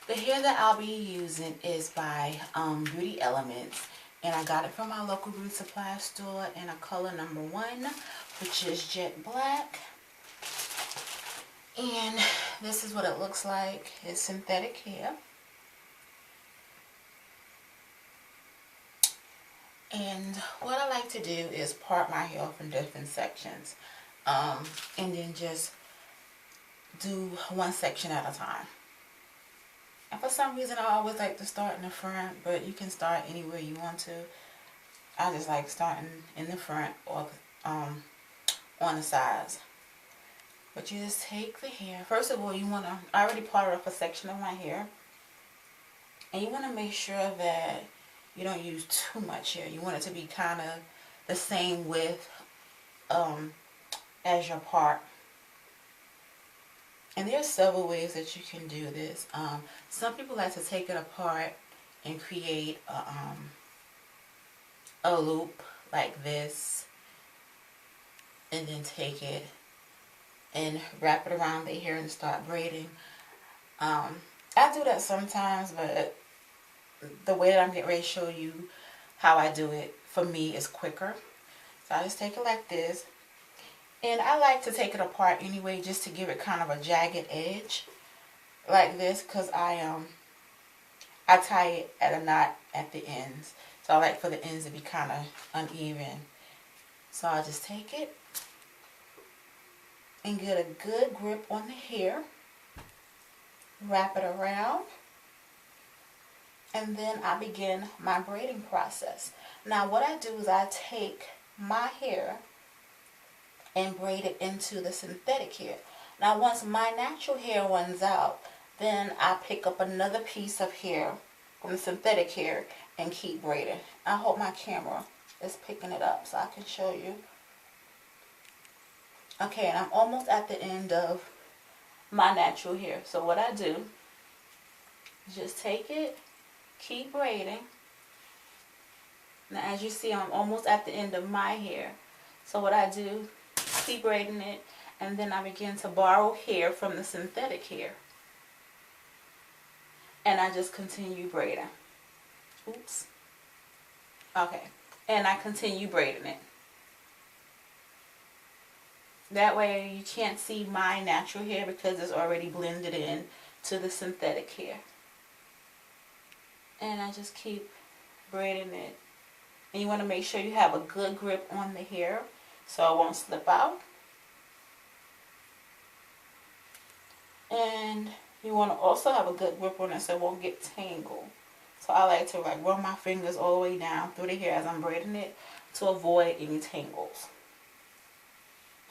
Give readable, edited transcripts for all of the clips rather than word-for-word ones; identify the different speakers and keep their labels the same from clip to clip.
Speaker 1: The hair that I'll be using is by Beauty Elements, and I got it from my local beauty supply store in a color number 1, which is jet black. And this is what it looks like. It's synthetic hair. And what I like to do is part my hair off in different sections, and then just do one section at a time. And for some reason I always like to start in the front, but you can start anywhere you want to. I just like starting in the front or on the sides. But you just take the hair. First of all, you want to, I already parted off a section of my hair, and you want to make sure that you don't use too much hair. You want it to be kind of the same width as your part. And there's several ways that you can do this. Some people like to take it apart and create a loop like this, and then take it and wrap it around the hair and start braiding. I do that sometimes, but the way that I'm getting ready to show you how I do it, for me, is quicker. So I just take it like this. And I like to take it apart anyway, just to give it kind of a jagged edge like this, because I tie it at a knot at the ends. So I like for the ends to be kind of uneven. So I'll just take it and get a good grip on the hair, wrap it around, and then I begin my braiding process. Now what I do is I take my hair and braid it into the synthetic hair. Now once my natural hair runs out, then I pick up another piece of hair from the synthetic hair and keep braiding. I hope my camera is picking it up so I can show you. Okay, and I'm almost at the end of my natural hair. So what I do is just take it, keep braiding. Now as you see, I'm almost at the end of my hair. So what I do, keep braiding it, and then I begin to borrow hair from the synthetic hair, and I just continue braiding. Oops. Okay, and I continue braiding it. That way you can't see my natural hair because it's already blended in to the synthetic hair. And I just keep braiding it. And you want to make sure you have a good grip on the hair so it won't slip out. And you want to also have a good grip on it so it won't get tangled. So I like to run my fingers all the way down through the hair as I'm braiding it to avoid any tangles.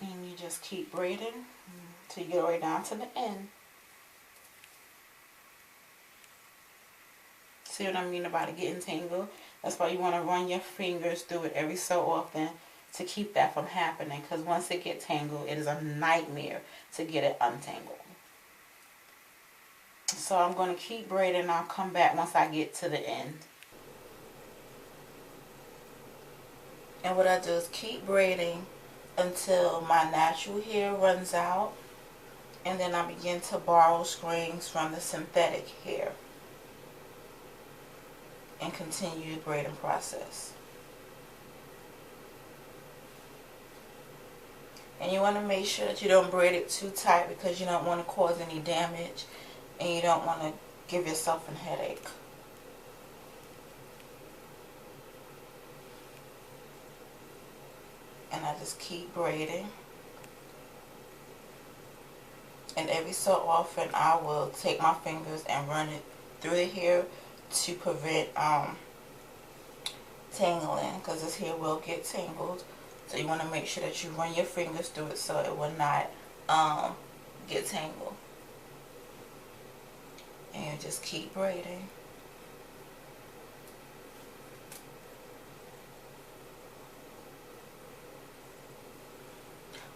Speaker 1: And you just keep braiding until you get all the way down to the end. See what I mean about it getting tangled? That's why you want to run your fingers through it every so often to keep that from happening, because once it gets tangled, it is a nightmare to get it untangled. So I'm going to keep braiding, and I'll come back once I get to the end. And what I do is keep braiding until my natural hair runs out, and then I begin to borrow strings from the synthetic hair and continue the braiding process. And you want to make sure that you don't braid it too tight because you don't want to cause any damage, and you don't want to give yourself a headache. And I just keep braiding. And every so often I will take my fingers and run it through the hair to prevent tangling, because this hair will get tangled. So you want to make sure that you run your fingers through it so it will not get tangled. And you just keep braiding.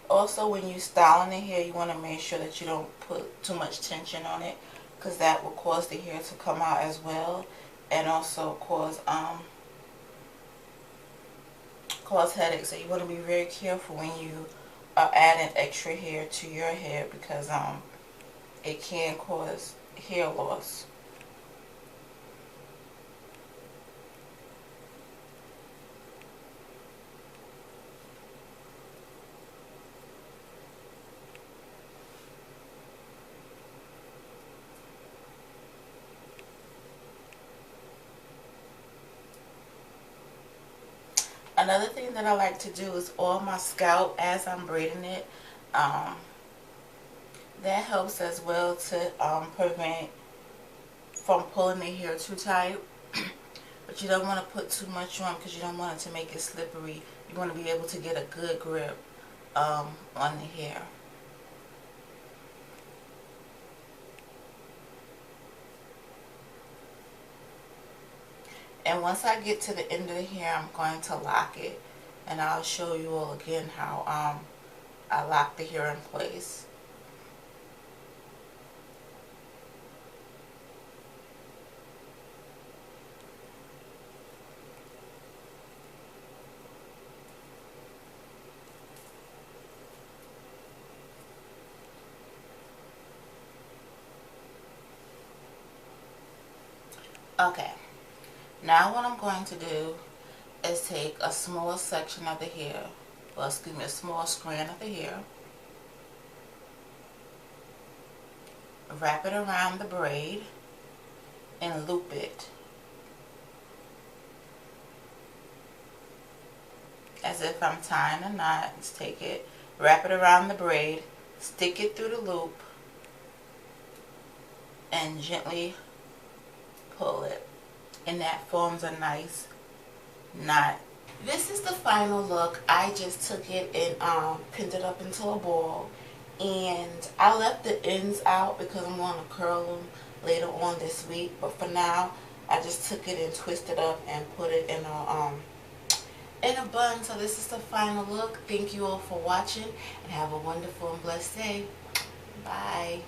Speaker 1: Also, when you're styling the hair, you want to make sure that you don't put too much tension on it, because that will cause the hair to come out as well, and also cause headaches. So you want to be very careful when you are adding extra hair to your hair, because it can cause hair loss. Another thing that I like to do is oil my scalp as I'm braiding it. That helps as well to prevent from pulling the hair too tight. But you don't want to put too much on because you don't want it to make it slippery. You want to be able to get a good grip on the hair. And once I get to the end of the hair, I'm going to lock it. And I'll show you all again how I lock the hair in place. Okay, now what I'm going to do is take a small section of the hair, well, excuse me, a small strand of the hair, wrap it around the braid, and loop it as if I'm tying a knot. Let's take it, wrap it around the braid, stick it through the loop, and gently pull it, and that forms a nice knot. This is the final look. I just took it and pinned it up into a ball, and I left the ends out because I'm going to curl them later on this week, but for now I just took it and twisted up and put it in a bun. So this is the final look. Thank you all for watching, and have a wonderful and blessed day. Bye.